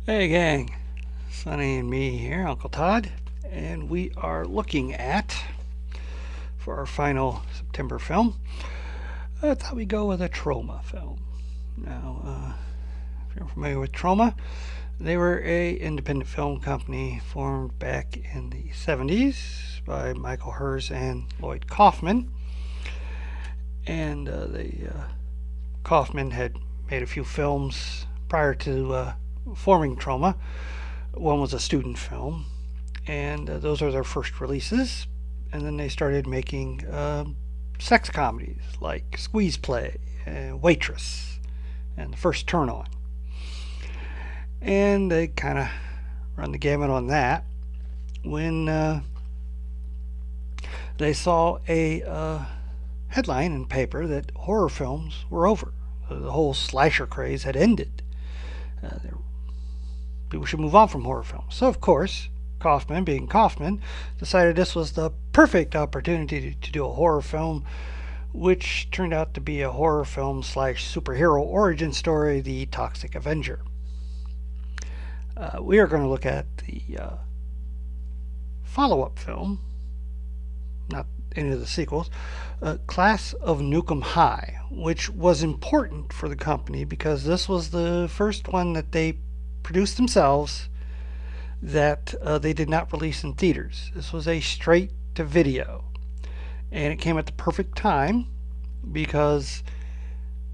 Hey gang, Sonny and me here, Uncle Todd, and we are looking at, for our final September film, I thought we'd go with a Troma film. Now, if you're familiar with Troma, they were a independent film company formed back in the 70s by Michael Hers and Lloyd Kaufman. And Kaufman had made a few films prior to forming Troma. One was a student film, and those are their first releases. And then they started making sex comedies like Squeeze Play and Waitress and The First Turn On. And they kind of run the gamut on that when they saw a headline in paper that horror films were over. The whole slasher craze had ended. People should move on from horror films. So, of course, Kaufman, being Kaufman, decided this was the perfect opportunity to do a horror film, which turned out to be a horror film slash superhero origin story, The Toxic Avenger. We are going to look at the follow-up film, not any of the sequels, Class of Nuke'Em High, which was important for the company because this was the first one that they produced themselves that they did not release in theaters. This was a straight to video, and it came at the perfect time because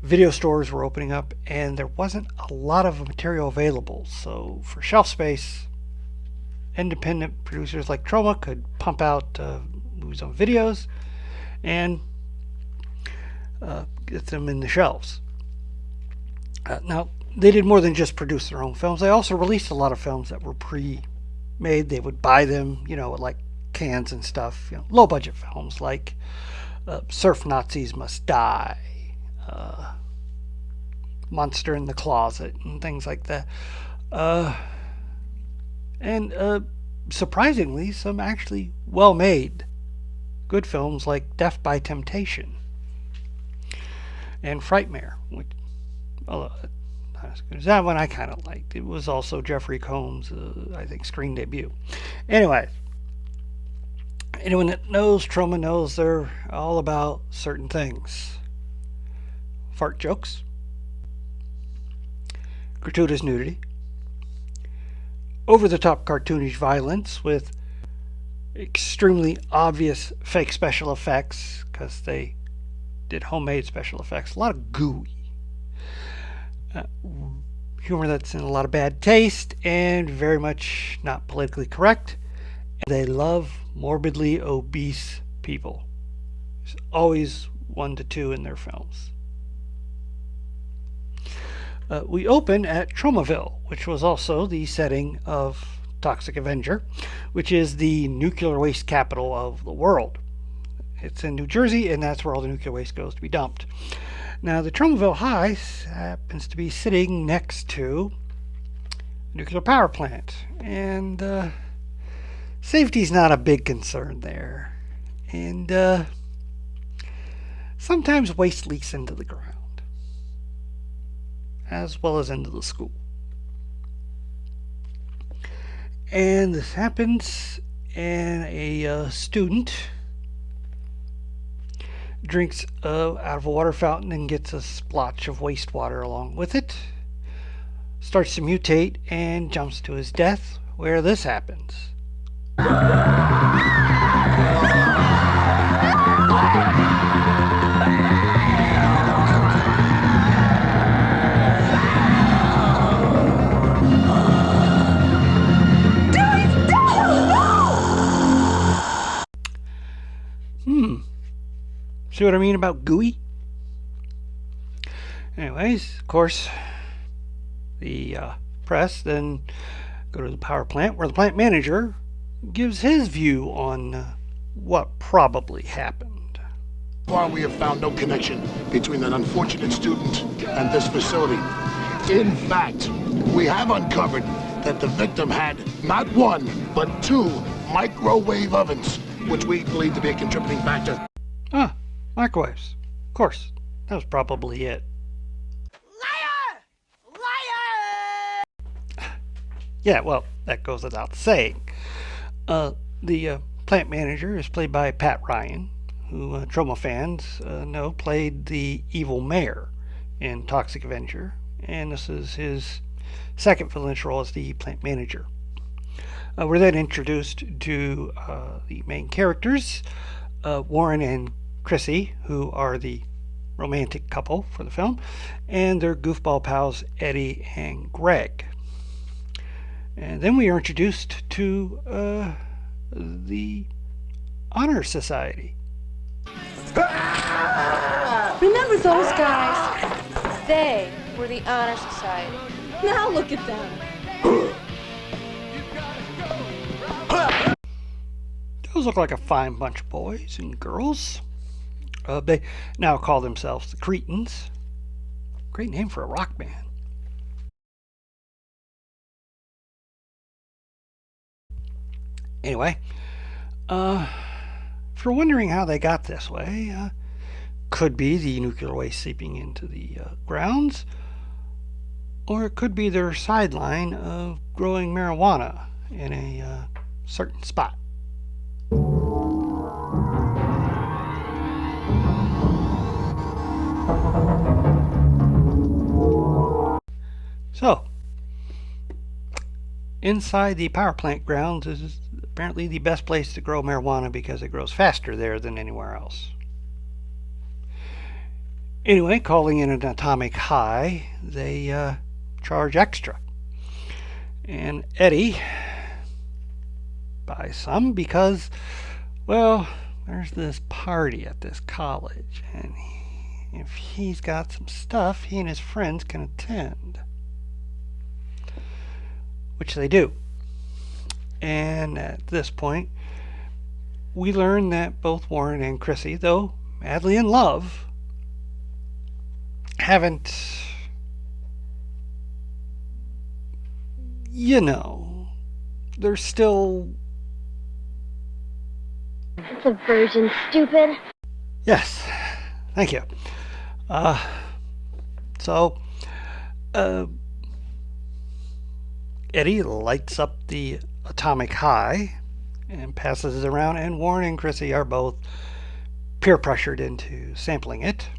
video stores were opening up and there wasn't a lot of material available. So for shelf space, independent producers like Troma could pump out movies on videos and get them in the shelves. Now, they did more than just produce their own films. They also released a lot of films that were pre-made. They would buy them, like cans and stuff. Low-budget films like Surf Nazis Must Die, Monster in the Closet, and things like that. And surprisingly, some actually well-made good films like Death by Temptation and Frightmare, which not as good as that one, I kind of liked. It was also Jeffrey Combs' I think screen debut. Anyway, anyone that knows Troma knows they're all about certain things: fart jokes, gratuitous nudity, over-the-top cartoonish violence with extremely obvious fake special effects because they did homemade special effects, a lot of gooey, humor that's in a lot of bad taste and very much not politically correct. And they love morbidly obese people. There's always 1 to 2 in their films. We open at Tromaville, which was also the setting of Toxic Avenger, which is the nuclear waste capital of the world. It's in New Jersey, and that's where all the nuclear waste goes to be dumped. Now, the Tromaville High happens to be sitting next to a nuclear power plant, and safety's not a big concern there. And sometimes waste leaks into the ground, as well as into the school. And this happens, and a student drinks out of a water fountain and gets a splotch of wastewater along with it, starts to mutate, and jumps to his death, where this happens. See what I mean about gooey? Anyways, of course, the press then go to the power plant where the plant manager gives his view on what probably happened. So far, we have found no connection between that unfortunate student and this facility. In fact, we have uncovered that the victim had not 1, but 2 microwave ovens, which we believe to be a contributing factor. Microwaves. Of course, that was probably it. Liar! Liar! Yeah, well, that goes without saying. The plant manager is played by Pat Ryan, who Troma fans know played the evil mayor in Toxic Avenger, and this is his second villainous role as the plant manager. We're then introduced to the main characters, Warren and Chrissy, who are the romantic couple for the film, and their goofball pals Eddie and Greg. And then we are introduced to the Honor Society. Remember those guys? They were the Honor Society. Now look at them. Those look like a fine bunch of boys and girls. They now call themselves the Cretans. Great name for a rock band. Anyway, if you're wondering how they got this way, could be the nuclear waste seeping into the grounds, or it could be their sideline of growing marijuana in a certain spot. So, inside the power plant grounds is apparently the best place to grow marijuana because it grows faster there than anywhere else. Anyway, calling it an atomic high, they charge extra. And Eddie buys some because, well, there's this party at this college, and if he's got some stuff, he and his friends can attend. Which they do. And at this point, we learn that both Warren and Chrissy, though madly in love, haven't, they're still... It's a virgin, stupid. Yes, thank you. So, Eddie lights up the atomic high and passes it around, and Warren and Chrissy are both peer pressured into sampling it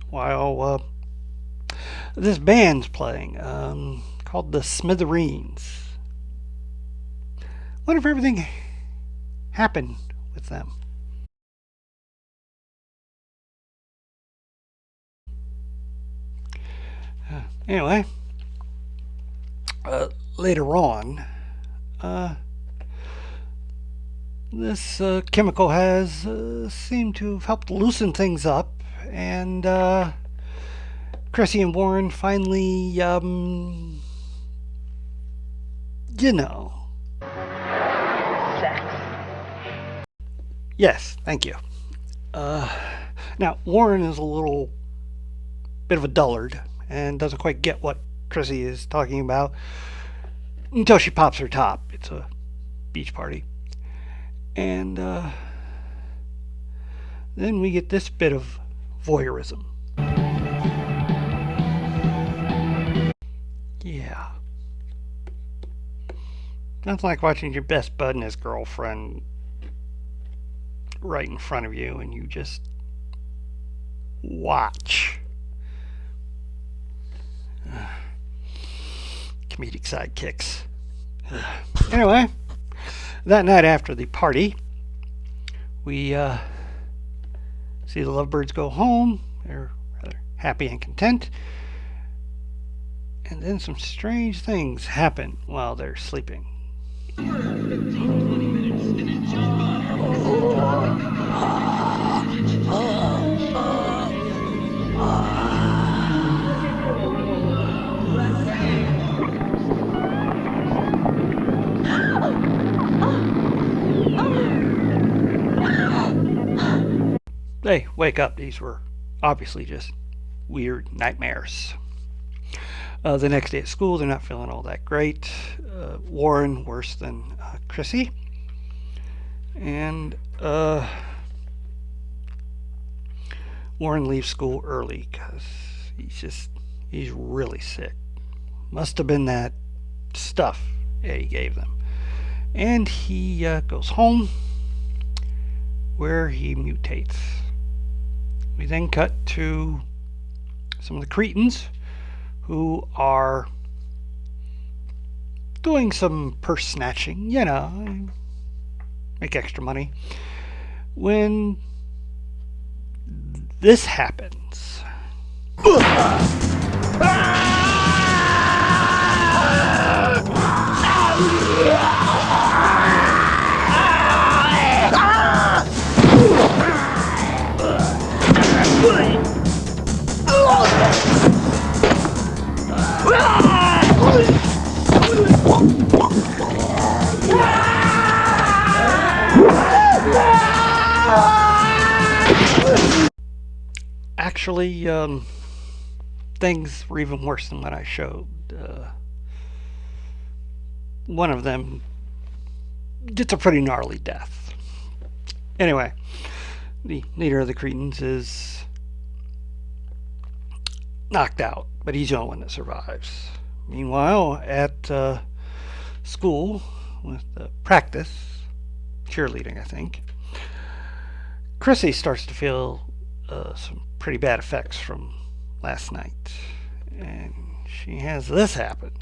while this band's playing called the Smithereens. What if everything happened with them? Anyway, later on, this chemical has seemed to have helped loosen things up, and Chrissy and Warren finally, Sex. Yes, thank you. Now, Warren is a little bit of a dullard and doesn't quite get what Chrissy is talking about until she pops her top. It's a beach party. And then we get this bit of voyeurism. Yeah. Nothing like watching your best bud and his girlfriend right in front of you and you just watch. Comedic sidekicks. Anyway, that night after the party, we see the lovebirds go home. They're rather happy and content. And then some strange things happen while they're sleeping. They wake up. These were obviously just weird nightmares. The next day at school, they're not feeling all that great. Warren worse than Chrissy. And Warren leaves school early because he's really sick. Must have been that stuff Eddie gave them. And he goes home, where he mutates. We then cut to some of the Cretans who are doing some purse snatching, make extra money. When this happens. Actually, things were even worse than what I showed. One of them gets a pretty gnarly death. Anyway, the leader of the Cretans is knocked out, but he's the only one that survives. Meanwhile, at school, with practice, cheerleading, I think, Chrissy starts to feel some pretty bad effects from last night. And she has this happen.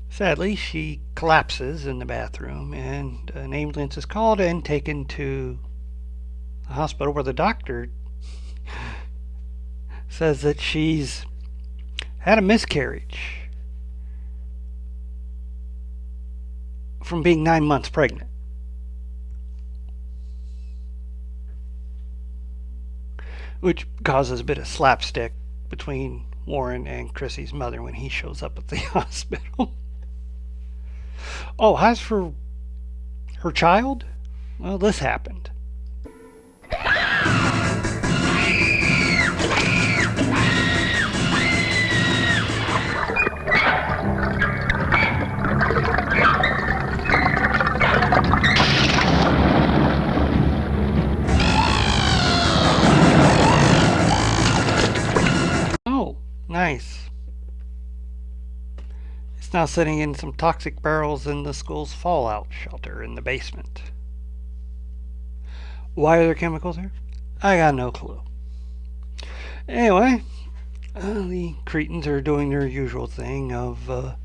Sadly, she collapses in the bathroom, and an ambulance is called and taken to the hospital, where the doctor says that she's had a miscarriage from being 9 months pregnant. Which causes a bit of slapstick between Warren and Chrissy's mother when he shows up at the hospital. Oh, as for her child, well, this happened. Oh, nice. It's now sitting in some toxic barrels in the school's fallout shelter in the basement. Why are there chemicals here? I got no clue. Anyway, the Cretans are doing their usual thing of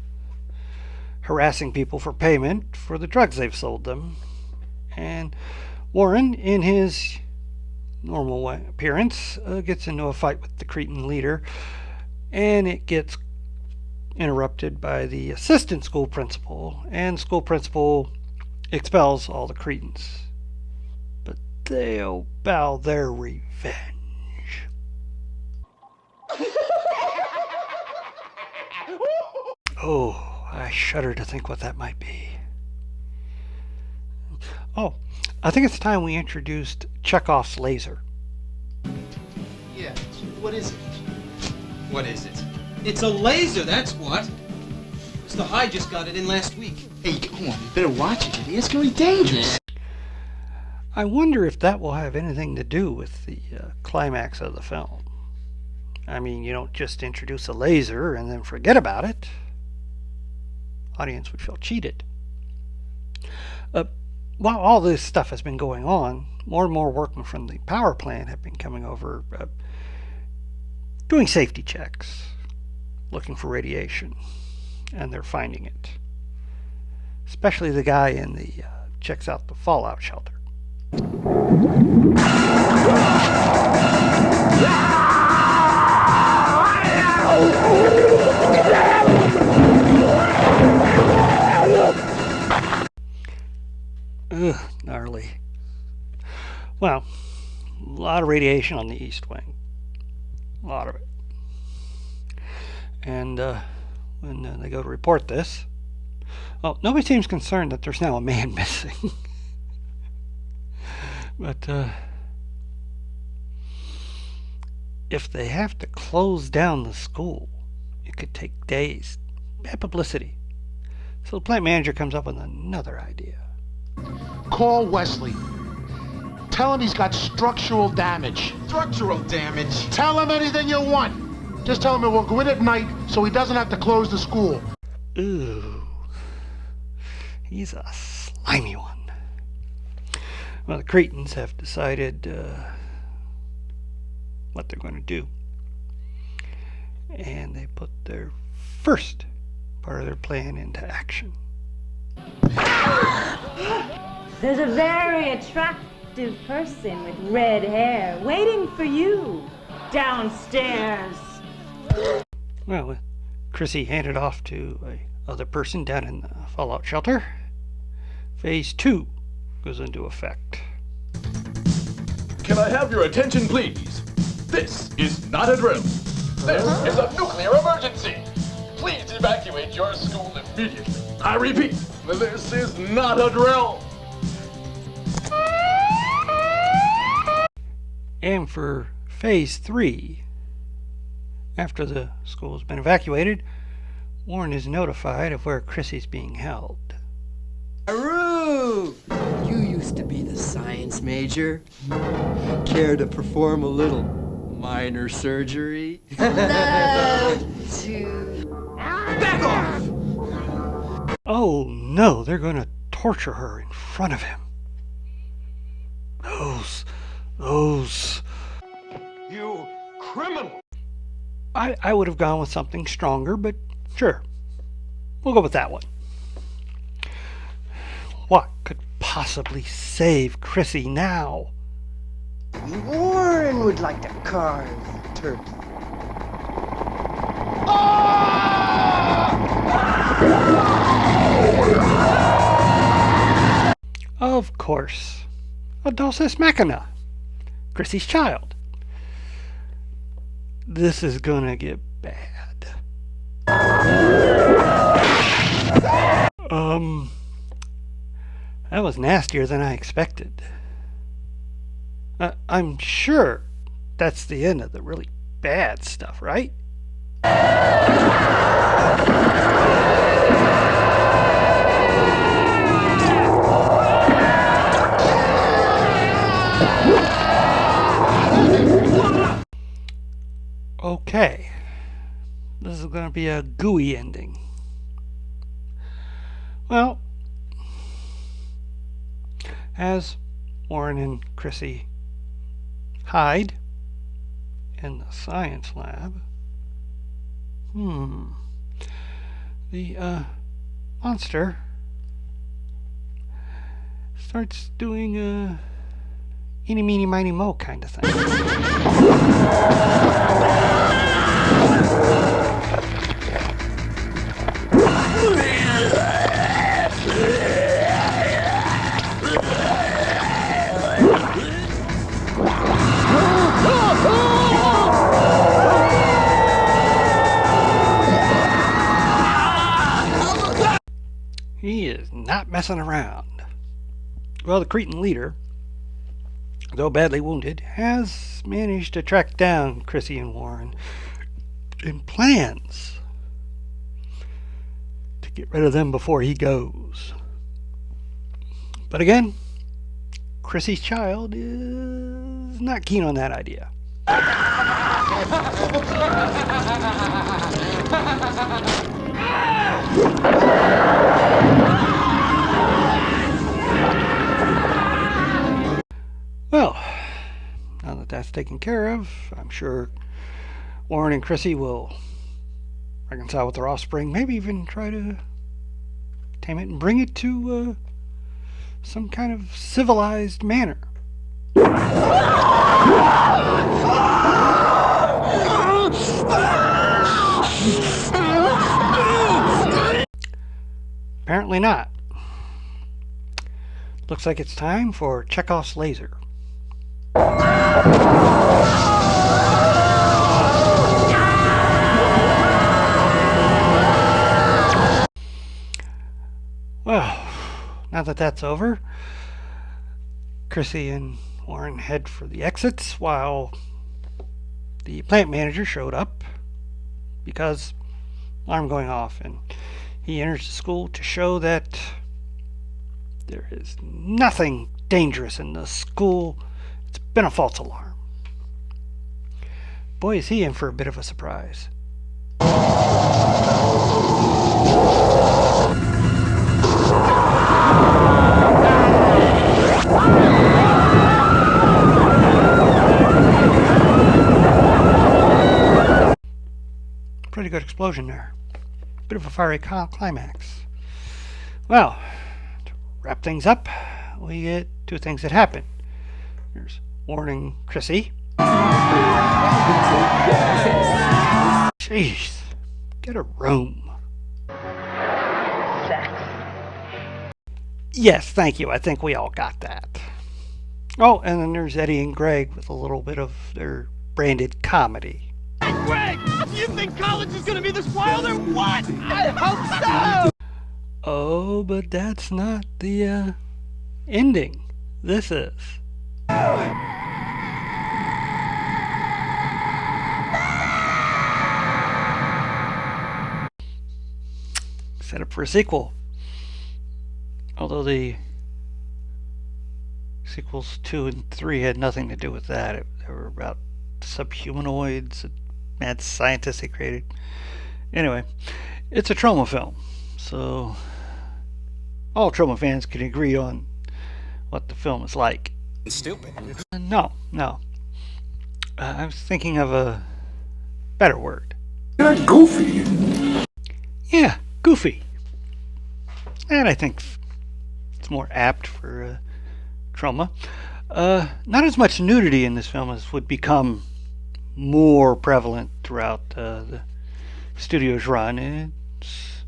harassing people for payment for the drugs they've sold them. And Warren, in his normal appearance, gets into a fight with the Cretan leader, and it gets interrupted by the assistant school principal, and school principal expels all the Cretans. But they'll bow their revenge. Oh, I shudder to think what that might be. Oh, I think it's time we introduced Chekhov's laser. Yeah, what is it? What is it? It's a laser, that's what. Mr. High just got it in last week. Hey, come on, you better watch it, Eddie. It's gonna be dangerous. I wonder if that will have anything to do with the climax of the film. I mean, you don't just introduce a laser and then forget about it. Audience would feel cheated. While all this stuff has been going on, more and more workmen from the power plant have been coming over, doing safety checks, looking for radiation, and they're finding it. Especially the guy in the checks out the fallout shelter. Ugh, gnarly. Well, a lot of radiation on the east wing. A lot of it. And when they go to report this, well, nobody seems concerned that there's now a man missing. But if they have to close down the school, it could take days. Bad publicity. So the plant manager comes up with another idea. Call Wesley. Tell him he's got structural damage. Structural damage. Tell him anything you want. Just tell him it will go in at night so he doesn't have to close the school. Ooh. He's a slimy one. Well, the Cretans have decided what they're going to do. And they put their first part of their plan into action. There's a very attractive person with red hair waiting for you downstairs. Well, Chrissy handed off to a other person down in the fallout shelter. Phase 2 goes into effect. Can I have your attention, please? This is not a drill. This is a nuclear emergency. Please evacuate your school immediately. I repeat, this is not a drill. And for Phase 3, after the school has been evacuated, Warren is notified of where Chrissy's being held. Aroo! You used to be the science major. Care to perform a little minor surgery? Love to. Back off! Oh no, they're going to torture her in front of him. Those. You criminal! I would have gone with something stronger, but sure. We'll go with that one. What could possibly save Chrissy now? Warren would like to carve the turkey. Of course. A Dulcis Machina. Chrissy's child. This is gonna get bad. That was nastier than I expected. I'm sure that's the end of the really bad stuff, right? Okay. This is going to be a gooey ending. Well, as Warren and Chrissy hide in the science lab, the monster starts doing a eeny, meeny, miny, mo kind of thing. He is not messing around. Well, the Cretan leader, though badly wounded, has managed to track down Chrissy and Warren and plans to get rid of them before he goes. But again, Chrissy's child is not keen on that idea. Well, now that that's taken care of, I'm sure Warren and Chrissy will reconcile with their offspring, maybe even try to tame it and bring it to some kind of civilized manner. Apparently not. Looks like it's time for Chekhov's laser. Well, now that that's over, Chrissy and Warren head for the exits while the plant manager showed up because alarm going off and He enters the school to show that there is nothing dangerous in the school. It's been a false alarm. Boy, is he in for a bit of a surprise. Pretty good explosion there. Bit of a fiery climax. Well, to wrap things up, we get two things that happen. There's warning Chrissy. Jeez, get a room. Sex. Yes, thank you. I think we all got that. Oh, and then there's Eddie and Greg with a little bit of their branded comedy. Hey, Greg! You think college is gonna be this wild or what? I hope so! Oh, but that's not the ending. This is. Set up for a sequel. Although the sequels 2 and 3 had nothing to do with that. They were about subhumanoids, mad scientists they created. Anyway, it's a Troma film, so all Troma fans can agree on what the film is like. Stupid. No. I was thinking of a better word. You're goofy. Yeah, goofy. And I think it's more apt for Troma. Not as much nudity in this film as would become more prevalent throughout the studio's run. It's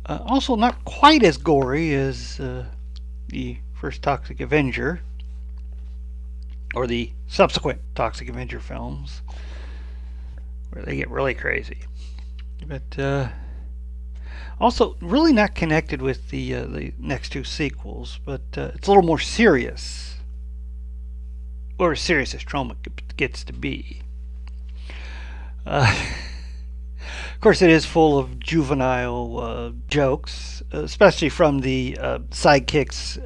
also not quite as gory as the first Toxic Avenger or the subsequent Toxic Avenger films, where they get really crazy. But also really not connected with the next two sequels, but it's a little more serious, or as serious as Troma gets to be. Of course, it is full of juvenile jokes, especially from the sidekicks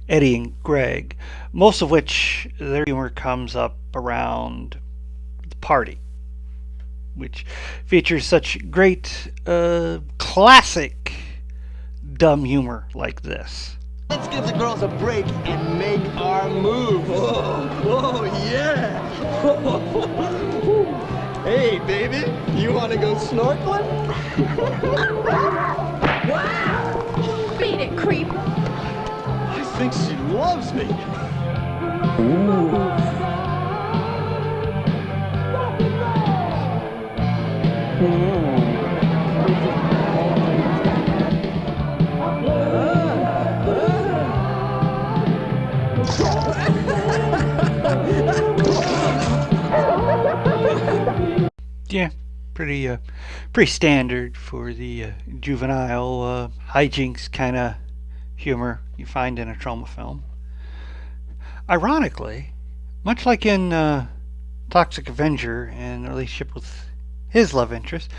Eddie and Greg, most of which their humor comes up around the party, which features such great classic dumb humor like this. Let's give the girls a break and make our move. Whoa, yeah. Hey, baby, you want to go snorkeling? Wow! Beat it, creep. I think she loves me. Yeah, pretty standard for the juvenile hijinks kind of humor you find in a Troma film. Ironically, much like in Toxic Avenger and the relationship with his love interest,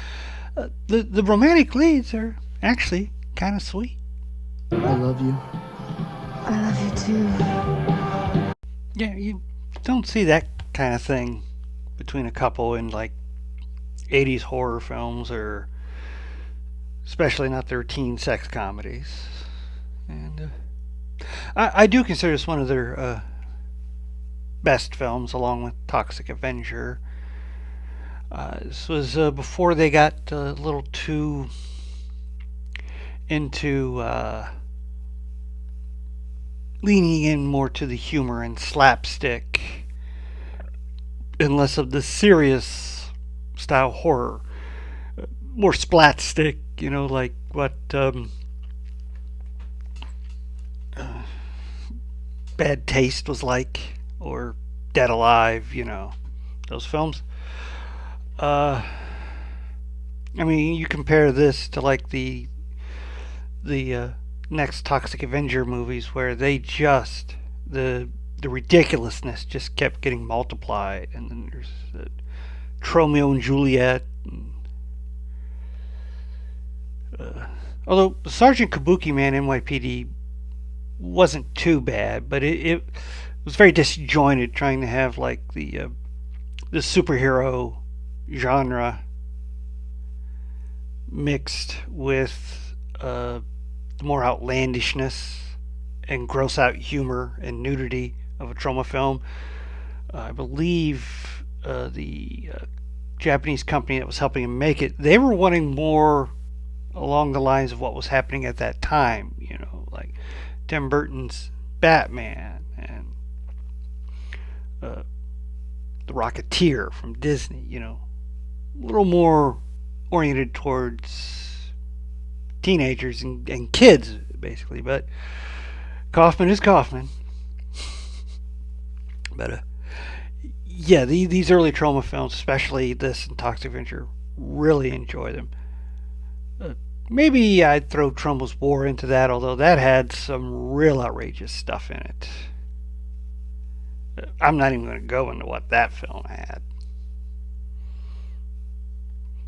the romantic leads are actually kind of sweet. I love you. I love you too. Yeah, you don't see that kind of thing between a couple in like 80s horror films, or especially not their teen sex comedies. And I do consider this one of their best films, along with Toxic Avenger. This was before they got a little too into leaning in more to the humor and slapstick and less of the serious style horror. More splatstick, like what Bad Taste was like, or Dead Alive, those films. I mean, you compare this to like the next Toxic Avenger movies, where they just the ridiculousness just kept getting multiplied, and then there's Romeo and Juliet, and, Although Sergeant Kabuki Man NYPD wasn't too bad, but it was very disjointed, trying to have like the superhero genre mixed with the more outlandishness and gross out humor and nudity of a Troma film. I believe the Japanese company that was helping him make it, they were wanting more along the lines of what was happening at that time, like Tim Burton's Batman and The Rocketeer from Disney, a little more oriented towards teenagers and kids, basically. But Kaufman is Kaufman. But yeah, these early Troma films, especially this and Toxic Avenger, really enjoy them. Maybe I'd throw Troma's War into that, although that had some real outrageous stuff in it. I'm not even going to go into what that film had.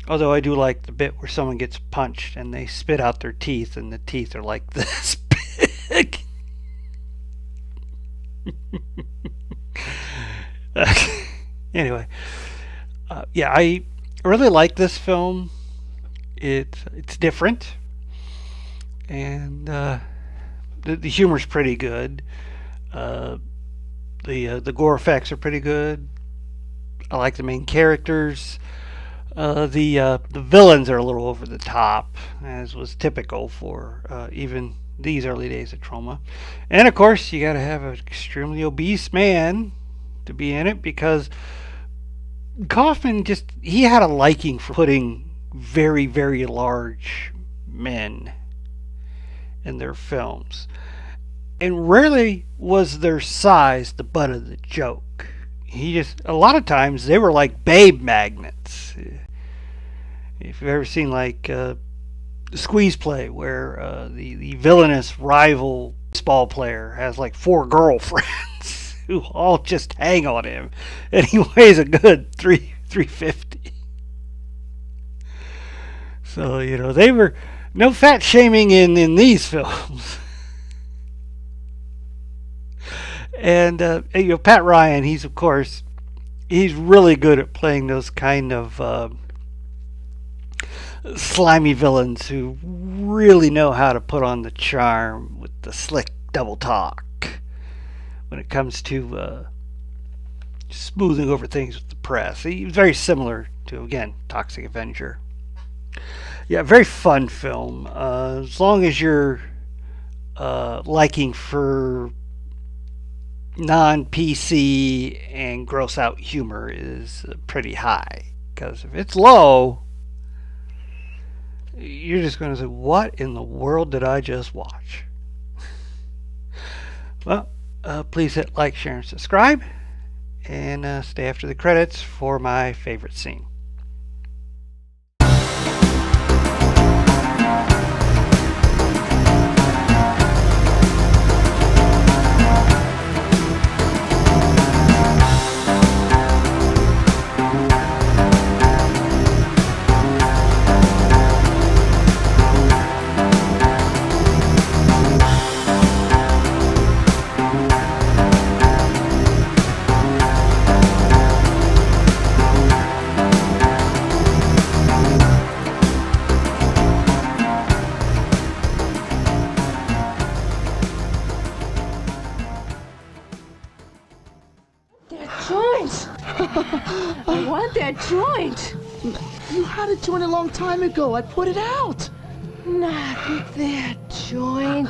Although I do like the bit where someone gets punched and they spit out their teeth, and the teeth are like this big. Anyway, yeah, I really like this film. It's different, and the humor's pretty good. The gore effects are pretty good. I like the main characters. The villains are a little over the top, as was typical for even these early days of Troma. And of course, you got to have an extremely obese man to be in it, because Kaufman he had a liking for putting very, very large men in their films. And rarely was their size the butt of the joke. A lot of times they were like babe magnets. If you've ever seen like Squeeze Play, where the villainous rival baseball player has like 4 girlfriends who all just hang on him, and he weighs a good 350. So, they were no fat shaming in these films. And, Pat Ryan, he's really good at playing those kind of slimy villains who really know how to put on the charm with the slick double talk when it comes to smoothing over things with the press. He was very similar to, again, Toxic Avenger. Yeah, very fun film. As long as your liking for non-PC and gross out humor is pretty high. Because if it's low, you're just going to say, what in the world did I just watch? Well, please hit like, share, and subscribe. And stay after the credits for my favorite scene. I want that joint. You had a joint a long time ago. I put it out. Not with that joint.